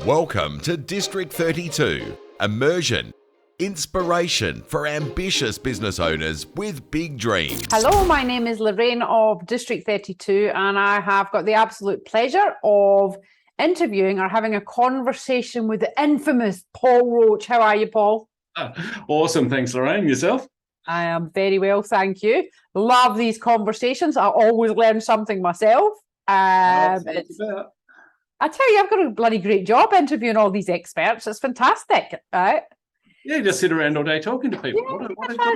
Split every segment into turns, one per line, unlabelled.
Welcome to District 32, immersion, inspiration for ambitious business owners with big dreams.
Hello, my name is Lorraine of District 32, and I have got the absolute pleasure of interviewing or having a conversation with the infamous Paul Roach. How are you, Paul?
Awesome. Thanks, Lorraine. Yourself?
I am very well, thank you. Love these conversations. I always learn something myself. I tell you, I've got a bloody great job interviewing all these experts. It's fantastic, right?
Yeah, you just sit around all day talking to people.
Yeah,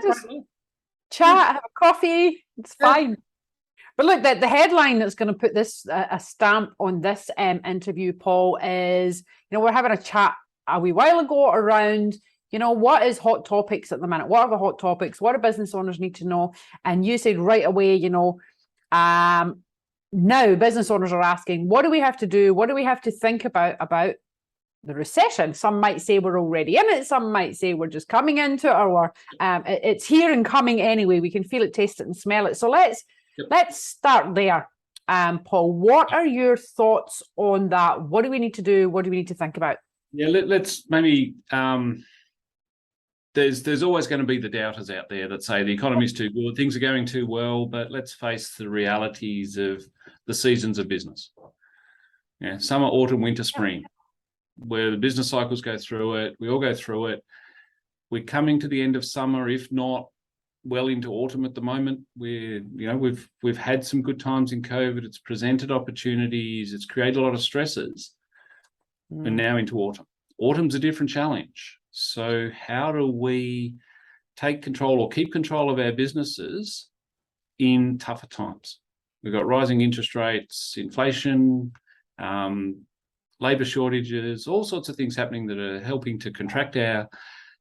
chat, have a coffee. It's fine. But look, the headline that's going to put this a stamp on this interview, Paul, is, we're having a chat a wee while ago around, what is hot topics at the minute? What are the hot topics? What do business owners need to know? And you said right away, now business owners are asking, what do we have to do? What do we have to think about the recession? Some might say we're already in it. Some might say we're just coming into it, or it's here and coming anyway. We can feel it, taste it, and smell it. So let's start there. Paul, what are your thoughts on that? What do we need to do? What do we need to think about?
Yeah, let's maybe. There's always going to be the doubters out there that say the economy's too good, things are going too well, but let's face the realities of the seasons of business. Yeah, summer, autumn, winter, spring, where the business cycles go through it. We all go through it. We're coming to the end of summer, if not well into autumn at the moment. We've had some good times in COVID. It's presented opportunities. It's created a lot of stresses. We're now into autumn. Autumn's a different challenge. So how do we take control or keep control of our businesses in tougher times? We've got rising interest rates, inflation, labour shortages, all sorts of things happening that are helping to contract our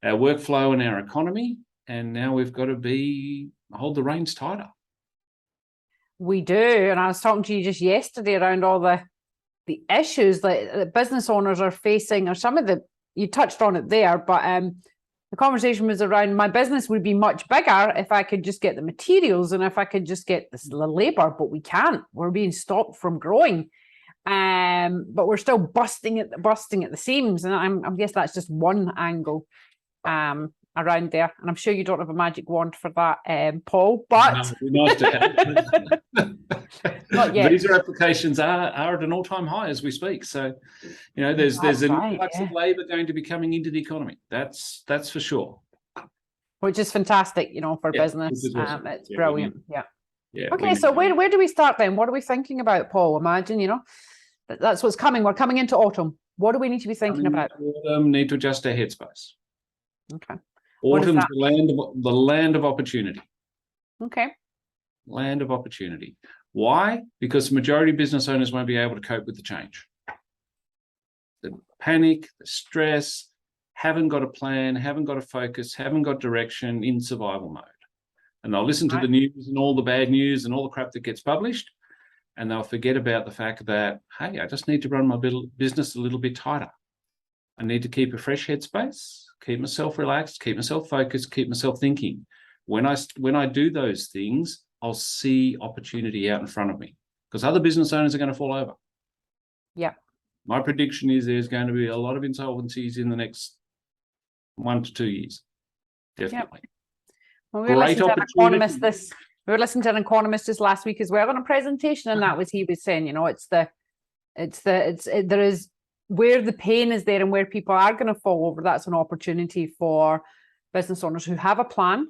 workflow and our economy. And now we've got to hold the reins tighter. We do.
And I was talking to you just yesterday around all the issues that business owners are facing, or some of you touched on it there, but the conversation was around, my business would be much bigger if I could just get the materials and if I could just get the labour, but we can't. We're being stopped from growing. But we're still busting at the seams. And I guess that's just one angle around there. And I'm sure you don't have a magic wand for that, Paul, but
no, nice to have.
Not yet.
Visa applications are at an all-time high as we speak. So, there's an influx of labour going to be coming into the economy. That's for sure.
Which is fantastic, for business.
Awesome.
It's brilliant.
Yeah.
Okay, so where do we start then? What are we thinking about, Paul? Imagine, that's what's coming. We're coming into autumn. What do we need to be thinking about?
Autumn, need to adjust our headspace.
Okay.
Autumn's the land of opportunity.
Okay.
Land of opportunity. Why? Because the majority of business owners won't be able to cope with the change. The panic, the stress, haven't got a plan, haven't got a focus, haven't got direction, in survival mode. And they'll listen to the news and all the bad news and all the crap that gets published, and they'll forget about the fact that, hey, I just need to run my business a little bit tighter. I need to keep a fresh headspace, keep myself relaxed, keep myself focused, keep myself thinking. When I do those things, I'll see opportunity out in front of me, because other business owners are going to fall over.
Yeah.
My prediction is there's going to be a lot of insolvencies in the next 1 to 2 years. Definitely.
Yep. Well, we were listening to an economist this last week as well in a presentation, and he was saying, there is where the pain is there and where people are going to fall over. That's an opportunity for business owners who have a plan,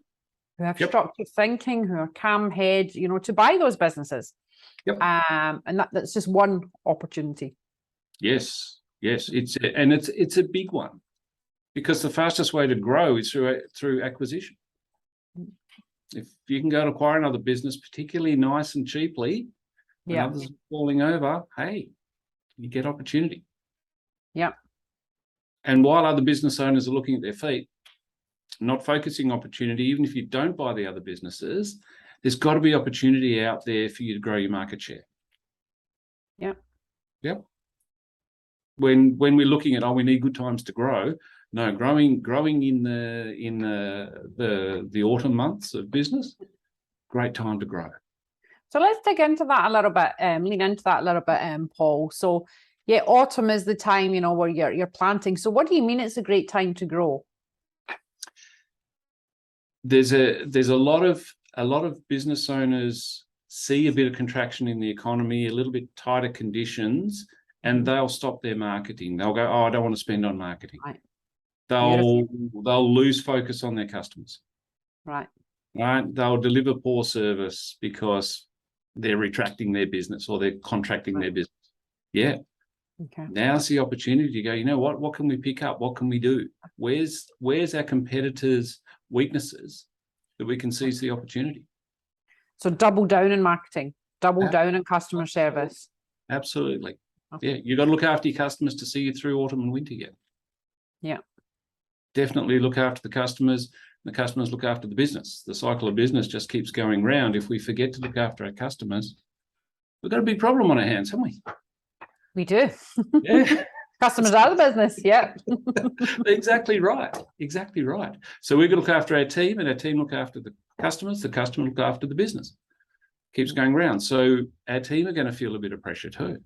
who have structured thinking, who are calm-head, to buy those businesses.
Yep.
And that's just one opportunity.
Yes. It's a big one, because the fastest way to grow is through acquisition. If you can go and acquire another business, particularly nice and cheaply, when others are falling over, hey, you get opportunity.
Yeah.
And while other business owners are looking at their feet, not focusing opportunity, even if you don't buy the other businesses, there's got to be opportunity out there for you to grow your market share.
Yeah.
Yep. When we're looking at, we need good times to grow. No, growing in the autumn months of business, great time to grow.
So let's dig into that a little bit, lean into that a little bit, Paul. So Yeah, autumn is the time, where you're planting. So what do you mean it's a great time to grow?
There's a lot of business owners see a bit of contraction in the economy, a little bit tighter conditions, and they'll stop their marketing. They'll go, oh, I don't want to spend on marketing.
Right.
They'll lose focus on their customers.
Right.
Right. They'll deliver poor service because they're retracting their business or they're contracting their business. Yeah.
Okay.
Now's the opportunity to go, you know what can we pick up? What can we do? Where's our competitors' weaknesses that we can seize the opportunity?
So double down in marketing, double down in customer service.
Absolutely.
Okay.
Yeah. You've got to look after your customers to see you through autumn and winter yet.
Yeah.
Definitely look after the customers. The customers look after the business. The cycle of business just keeps going round. If we forget to look after our customers, we've got a big problem on our hands, haven't we?
We do.
Yeah.
Customers are the business. Yeah.
Exactly right. Exactly right. So we've got to look after our team, and our team look after the customers. The customer look after the business. Keeps going round. So our team are going to feel a bit of pressure too.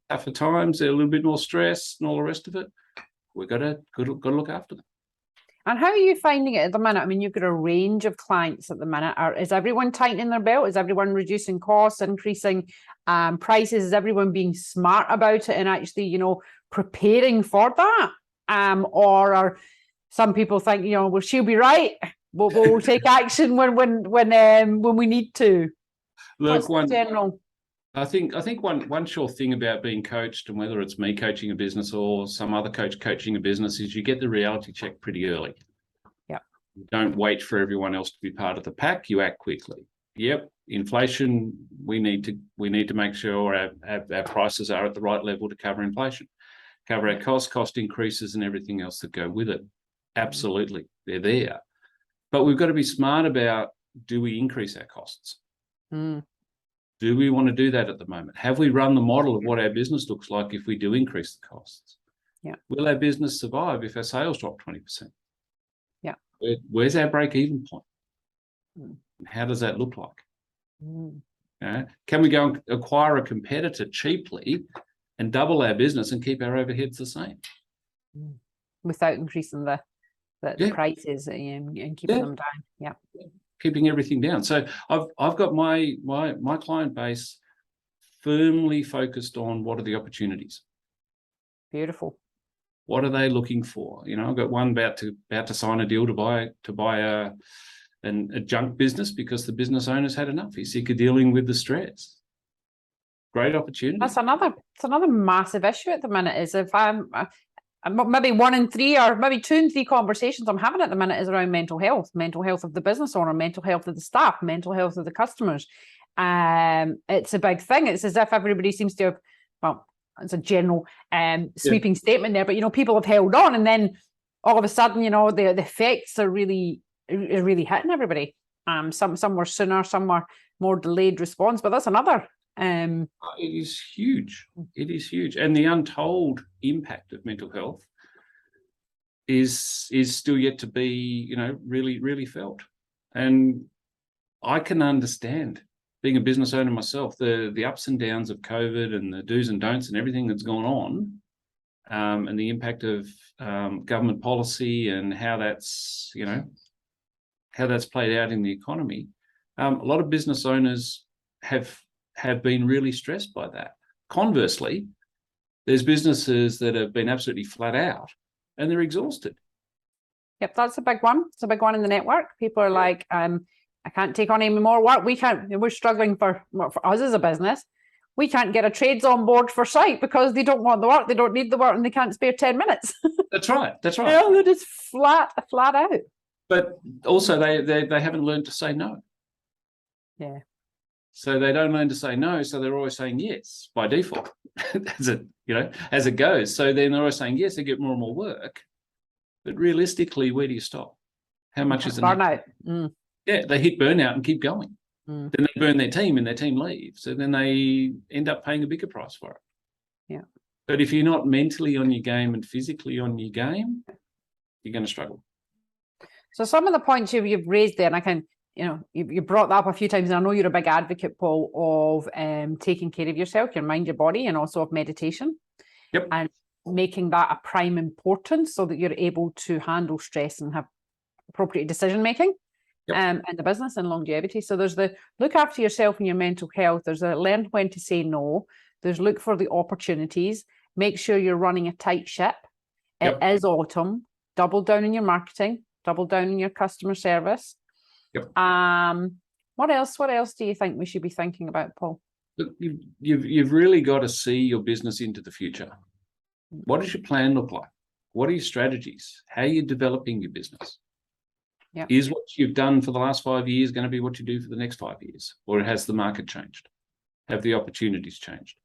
Tougher times, they're a little bit more stress and all the rest of it. We've got to look after them.
And how are you finding it at the minute? I mean, you've got a range of clients at the minute. Is everyone tightening their belt? Is everyone reducing costs, increasing prices? Is everyone being smart about it and actually, preparing for that? Or are some people think, well, she'll be right. We'll take action when we need to.
Look,
general.
I think one sure thing about being coached, and whether it's me coaching a business or some other coach coaching a business, is you get the reality check pretty early.
Yeah.
You don't wait for everyone else to be part of the pack. You act quickly. Yep. Inflation. We need to make sure our prices are at the right level to cover inflation, cover our cost increases and everything else that go with it. Absolutely. They're there. But we've got to be smart about, do we increase our costs? Do we want to do that at the moment? Have we run the model of what our business looks like if we do increase the costs?
Yeah.
Will our business survive if our sales drop 20%?
Yeah.
Where's our break-even point? How does that look like? Can we go and acquire a competitor cheaply and double our business and keep our overheads the same?
Without increasing the prices and keeping them down. Yeah.
Keeping everything down. So I've got my client base firmly focused on what are the opportunities.
Beautiful.
What are they looking for? I've got one about to sign a deal to buy a junk business because the business owner's had enough. He's sick of dealing with the stress. Great opportunity.
That's another massive issue at the minute. Is if maybe 1 in 3 or maybe 2 in 3 conversations I'm having at the minute is around mental health of the business owner, mental health of the staff, mental health of the customers. It's a big thing. It's as if everybody seems to have, well, it's a general sweeping statement there, but people have held on, and then all of a sudden, the effects are really hitting everybody. Some were sooner, some were more delayed response, but that's another.
It is huge. It is huge, and the untold impact of mental health is still yet to be, really felt. And I can understand, being a business owner myself, the ups and downs of COVID and the do's and don'ts and everything that's gone on, and the impact of government policy and how that's played out in the economy. A lot of business owners have been really stressed by that. Conversely, there's businesses that have been absolutely flat out and they're exhausted.
Yep, that's a big one. It's a big one in the network. People are like, I can't take on any more work. We're struggling for us as a business. We can't get a trades on board for site because they don't want the work, they don't need the work, and they can't spare 10 minutes.
That's right.
They're just flat out.
But also they haven't learned to say no.
Yeah.
So they don't learn to say no, so they're always saying yes by default, as it goes. So then they're always saying yes, they get more and more work. But realistically, where do you stop? How much is enough?
Burnout.
Yeah, they hit burnout and keep going. Then they burn their team and their team leaves. So then they end up paying a bigger price for it.
Yeah.
But if you're not mentally on your game and physically on your game, you're going to struggle.
So some of the points you've raised there, and I can you brought that up a few times, and I know you're a big advocate, Paul, of taking care of yourself, your mind, your body, and also of meditation.
Yep.
And making that a prime importance so that you're able to handle stress and have appropriate decision making.
Yep.
In the business and longevity. So there's the look after yourself and your mental health. There's a learn when to say no. There's look for the opportunities. Make sure you're running a tight ship. It
Yep.
is autumn. Double down in your marketing. Double down in your customer service.
Yep.
What else? What else do you think we should be thinking about, Paul?
Look, you've really got to see your business into the future. What does your plan look like? What are your strategies? How are you developing your business?
Yeah.
Is what you've done for the last 5 years going to be what you do for the next 5 years? Or has the market changed? Have the opportunities changed?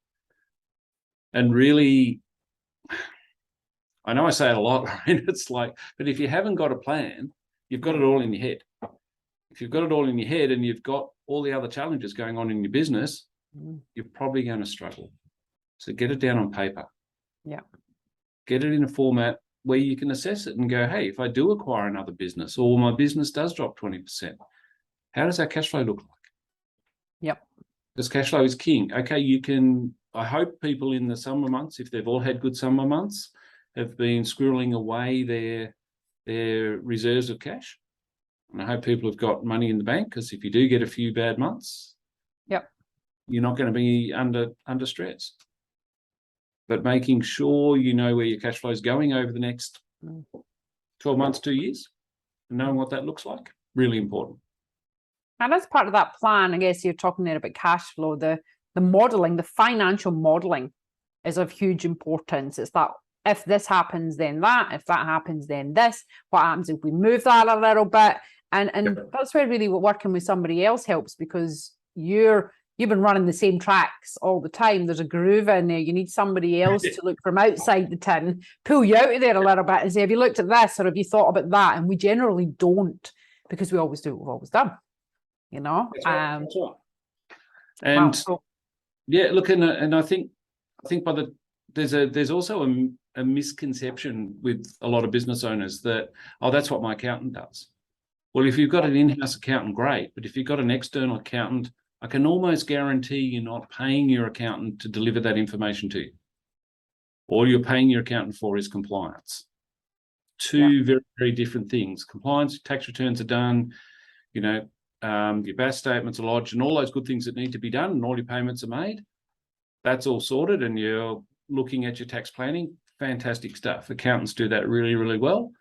And really, I know I say it a lot, right? It's like, but if you haven't got a plan, you've got it all in your head. If you've got it all in your head and you've got all the other challenges going on in your business, you're probably going to struggle. So get it down on paper.
Yeah.
Get it in a format where you can assess it and go, hey, if I do acquire another business or my business does drop 20%, how does our cash flow look like?
Yep.
Because cash flow is king. Okay, I hope people in the summer months, if they've all had good summer months, have been squirreling away their reserves of cash. And I hope people have got money in the bank, because if you do get a few bad months,
yep,
you're not going to be under stress. But making sure you know where your cash flow is going over the next 12 months, 2 years, and knowing what that looks like, really important.
And as part of that plan, I guess you're talking there about cash flow, the modeling, the financial modeling is of huge importance. It's that if this happens, then that, if that happens, then this, what happens if we move that a little bit? And
Yep.
That's where really working with somebody else helps, because you've been running the same tracks all the time. There's a groove in there. You need somebody else to look from outside the tin, pull you out of there a little bit and say, have you looked at this, or have you thought about that? And we generally don't, because we always do what we've always done, you know?
That's right. That's right.
And
yeah, look, and I think there's also a misconception with a lot of business owners that, oh, that's what my accountant does. Well, if you've got an in-house accountant, great. But if you've got an external accountant, I can almost guarantee you're not paying your accountant to deliver that information to you. All you're paying your accountant for is compliance. Two very, very different things. Compliance, tax returns are done, your BAS statements are lodged, and all those good things that need to be done, and all your payments are made. That's all sorted, and you're looking at your tax planning. Fantastic stuff. Accountants do that really, really well.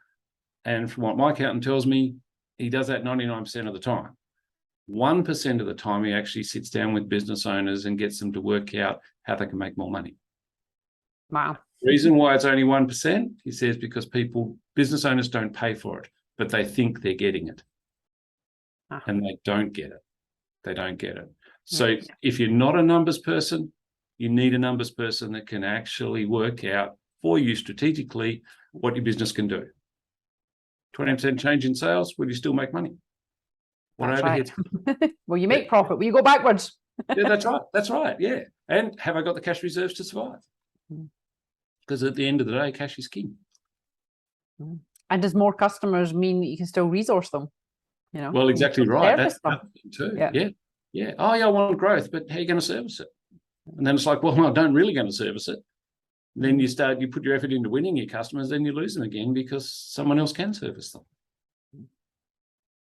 And from what my accountant tells me, he does that 99% of the time. 1% of the time, he actually sits down with business owners and gets them to work out how they can make more money.
Wow.
The reason why it's only 1%, he says, because business owners don't pay for it, but they think they're getting it. And they don't get it. They don't get it. So if you're not a numbers person, you need a numbers person that can actually work out for you strategically what your business can do. 20% change in sales, will you still make money? What overheads?
Right. Will you make profit? Will you go backwards?
Yeah, that's right. That's right. Yeah. And have I got the cash reserves to survive? Because at the end of the day, cash is king.
And does more customers mean that you can still resource them?
Well, exactly right. That's
them.
Too. Yeah. Oh, yeah, I want growth, but how are you going to service it? And then it's like, well, I don't really going to service it. Then you put your effort into winning your customers, then you lose them again because someone else can service them.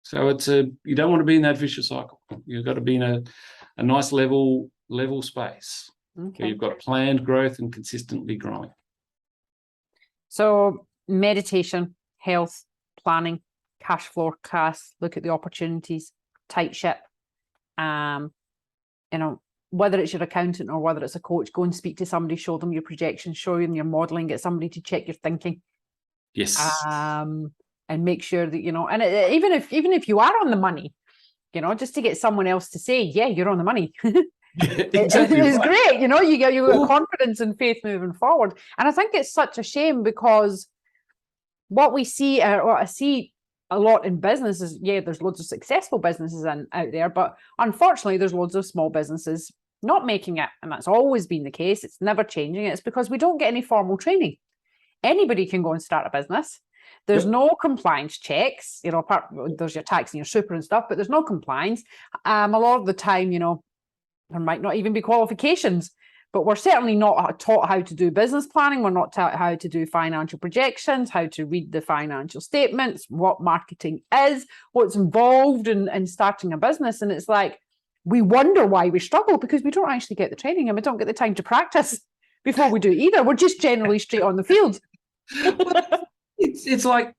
So you don't want to be in that vicious cycle. You've got to be in a nice level space where you've got planned growth and consistently growing.
So meditation, health, planning, cash forecast, look at the opportunities, tight ship. Whether it's your accountant or whether it's a coach, go and speak to somebody, show them your projections, show them your modeling, get somebody to check your thinking.
Yes.
And make sure that, and even if you are on the money, just to get someone else to say, yeah, you're on the money.
Exactly.
It's great. You get confidence and faith moving forward. And I think it's such a shame, because what we see, or I see a lot in businesses, there's loads of successful businesses out there, but unfortunately there's loads of small businesses not making it. And that's always been the case. It's never changing. It's because we don't get any formal training. Anybody can go and start a business. There's
Yep.
no compliance checks, apart there's your tax and your super and stuff, but there's no compliance. A lot of the time, there might not even be qualifications, but we're certainly not taught how to do business planning. We're not taught how to do financial projections, how to read the financial statements, what marketing is, what's involved in starting a business. And it's like, we wonder why we struggle because we don't actually get the training and we don't get the time to practice before we do either. We're just generally straight on the field.
It's like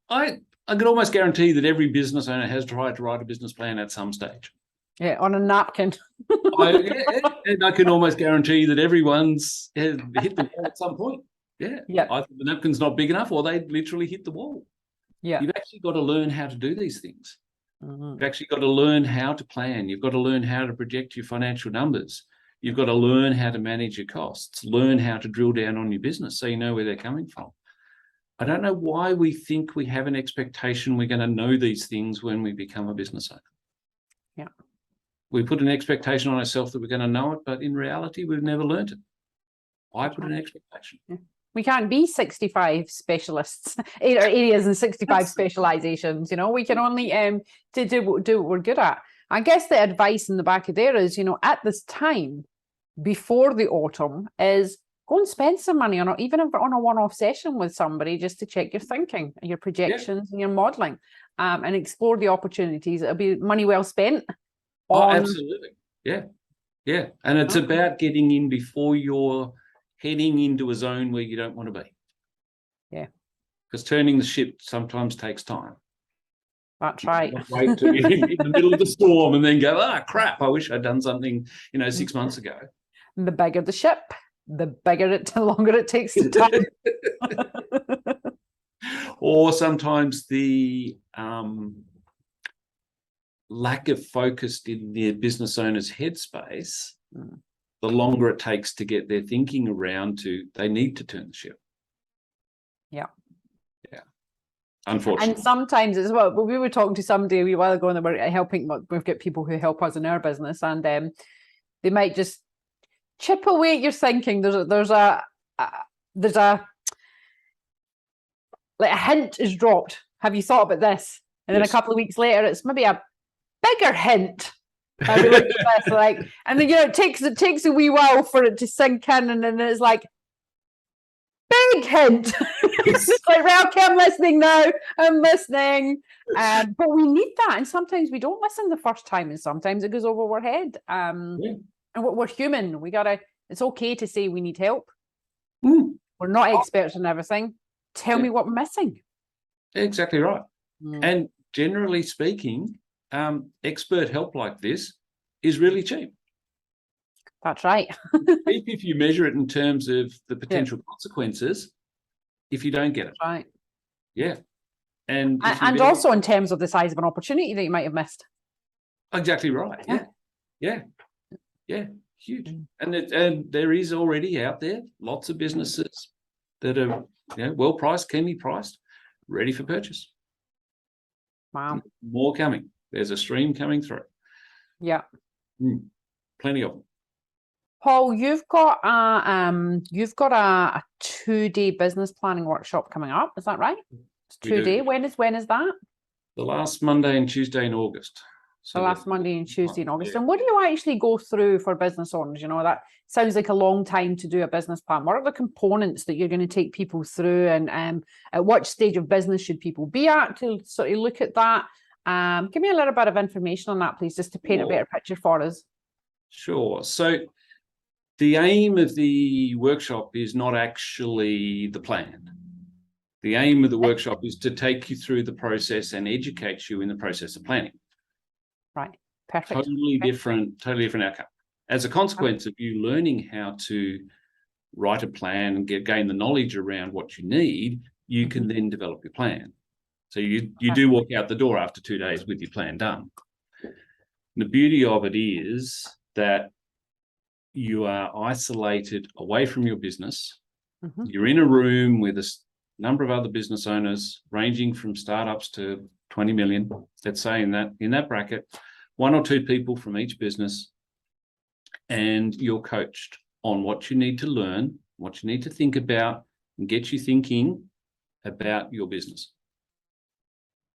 I could almost guarantee that every business owner has tried to write a business plan at some stage.
Yeah, on a napkin.
And I can almost guarantee that everyone's hit the wall at some point. Yeah. Either the napkin's not big enough or they literally hit the wall.
Yeah.
You've actually got to learn how to do these things.
Mm-hmm.
You've actually got to learn how to plan. You've got to learn how to project your financial numbers. You've got to learn how to manage your costs, learn how to drill down on your business so you know where they're coming from. I don't know why we think we have an expectation we're going to know these things when we become a business owner.
Yeah.
We put an expectation on ourselves that we're going to know it, but in reality, we've never learned it. I put an expectation.
Yeah. We can't be 65 specialists, areas and 65 specializations. We can only to do what we're good at. I guess the advice in the back of there is, at this time, before the autumn, is go and spend some money on it, even if on a one-off session with somebody, just to check your thinking, your projections, and your modelling, and explore the opportunities. It'll be money well spent.
Absolutely. Yeah. And it's about getting in before you're heading into a zone where you don't want to be.
Yeah. Because
turning the ship sometimes takes time.
That's right.
Wait till you're in the middle of the storm and then go, crap, I wish I'd done something, 6 months ago.
The bigger the ship, the longer it takes to time.
Or sometimes the lack of focus in the business owner's headspace, the longer it takes to get their thinking around they need to turn the ship. Yeah. Unfortunately.
And sometimes as well, we were talking to somebody a wee while ago and they were helping, we've got people who help us in our business, and they might just chip away at your thinking. There's a hint is dropped. Have you thought about this? And then a couple of weeks later, it's maybe a bigger hint. And then it takes a wee while for it to sink in, and then it's like big hint. It's like, well, okay, I'm listening now. I'm listening. But we need that, and sometimes we don't listen the first time, and sometimes it goes over our head. And we're human. It's okay to say we need help. We're not experts in everything. Tell me what we're missing.
Exactly right. And generally speaking, expert help like this is really cheap.
That's right.
If you measure it in terms of the potential consequences, if you don't get it.
Right.
Yeah. And
also in terms of the size of an opportunity that you might have missed.
Exactly right. Yeah. Huge. And there is already out there lots of businesses that are well priced, can be priced, ready for purchase.
Wow.
More coming. There's a stream coming through.
Yeah.
Plenty of them.
Paul, you've got a 2-day business planning workshop coming up. Is that right? It's 2-day. When is that?
The last Monday and Tuesday in August.
So the last Monday and Tuesday in August. And what do you actually go through for business owners? That sounds like a long time to do a business plan. What are the components that you're going to take people through, and at what stage of business should people be at to sort of look at that? Give me a little bit of information on that, please, just to paint a better picture for us.
Sure. So the aim of the workshop is not actually the plan. The aim of the workshop is to take you through the process and educate you in the process of planning.
Right. Perfect.
Totally different outcome. As a consequence of you learning how to write a plan and gain the knowledge around what you need, you can then develop your plan. So you do walk out the door after 2 days with your plan done. The beauty of it is that you are isolated away from your business. You're in a room with a number of other business owners, ranging from startups to 20 million, let's say in that bracket, 1 or 2 people from each business, and you're coached on what you need to learn, what you need to think about, and get you thinking about your business.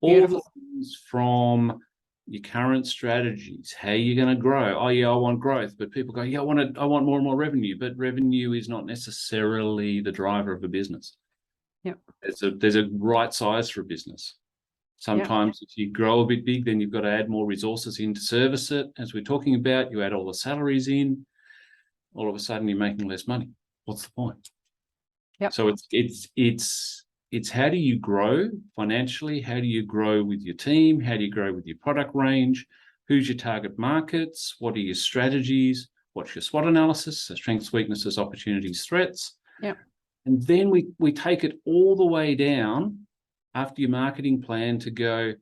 All
Beautiful.
the things from your current strategies, how you're going to grow. Oh yeah, I want growth, but people go, yeah, I want more and more revenue, but revenue is not necessarily the driver of a business.
Yep.
There's a right size for a business. Sometimes if you grow a bit big, then you've got to add more resources in to service it. As we're talking about, you add all the salaries in, all of a sudden you're making less money. What's the point?
Yep.
So it's how do you grow financially? How do you grow with your team? How do you grow with your product range? Who's your target markets? What are your strategies? What's your SWOT analysis? So strengths, weaknesses, opportunities, threats.
Yep.
And then we take it all the way down after your marketing plan to go,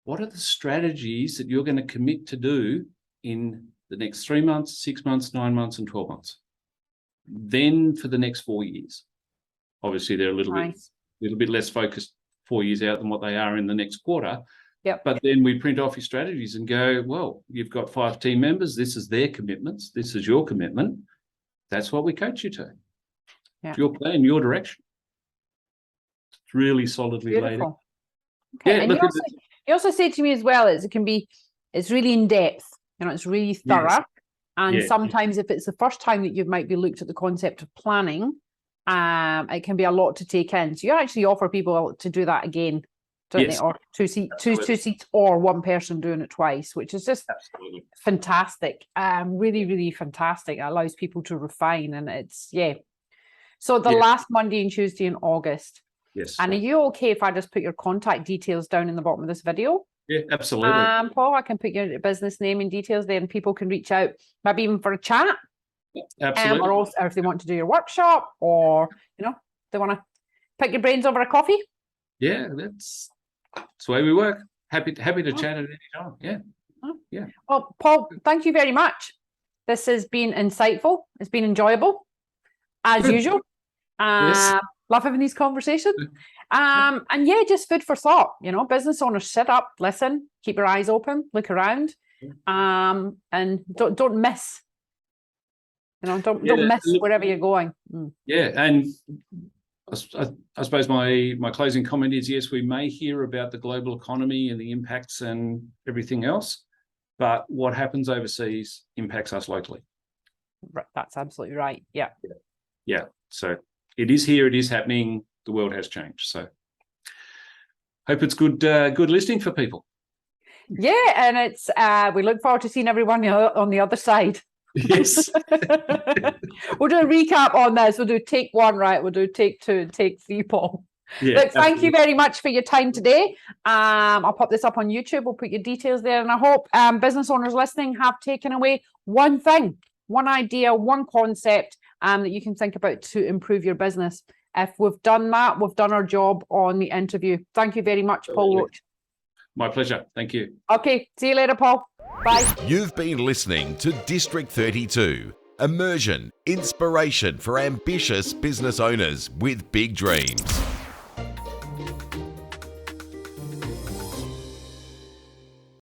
what are the strategies that you're going to commit to do in the next 3 months, 6 months, 9 months, and 12 months? Then for the next 4 years. Obviously, they're a little bit less focused 4 years out than what they are in the next quarter.
Yep.
But then we print off your strategies and go, well, you've got 5 team members. This is their commitments. This is your commitment. That's what we coach you to.
Yeah.
Your plan, your direction. It's really solidly laid out.
Okay.
Yeah,
And you also said to me as well, it's really in depth. It's really thorough.
Yes.
And
Yeah.
sometimes if it's the first time that you might be looked at the concept of planning, it can be a lot to take in. So you actually offer people to do that again, don't
Yes.
they? Or two seats or one person doing it twice, which is just fantastic. Really, really fantastic. It allows people to refine, and it's So the last Monday and Tuesday in August.
Yes.
And are you okay if I just put your contact details down in the bottom of this video?
Yeah, absolutely.
Paul, I can put your business name and details there, and people can reach out, maybe even for a chat.
Absolutely.
Or if they want to do your workshop, or they want to pick your brains over a coffee.
Yeah, that's the way we work. Happy to chat at any time. Yeah. Yeah.
Well, Paul, thank you very much. This has been insightful. It's been enjoyable, as usual.
Yes.
Love having these conversations. And just food for thought. Business owners, sit up, listen, keep your eyes open, look around, and don't miss. Don't miss wherever you're going.
Yeah, and I suppose my closing comment is, yes, we may hear about the global economy and the impacts and everything else, but what happens overseas impacts us locally.
Right, that's absolutely right. Yeah.
Yeah. So it is here. It is happening. The world has changed. So hope it's good listening for people.
Yeah, and it's we look forward to seeing everyone on the other side.
Yes.
We'll do a recap on this. We'll do take 1, right? We'll do take 2 and take 3, Paul.
Yeah,
Look, thank you very much for your time today. I'll pop this up on YouTube. We'll put your details there, and I hope business owners listening have taken away one thing, one idea, one concept that you can think about to improve your business. If we've done that, we've done our job on the interview. Thank you very much, Paul Roach.
My pleasure. Thank you.
Okay, see you later, Paul. Bye.
You've been listening to District 32, immersion, inspiration for ambitious business owners with big dreams.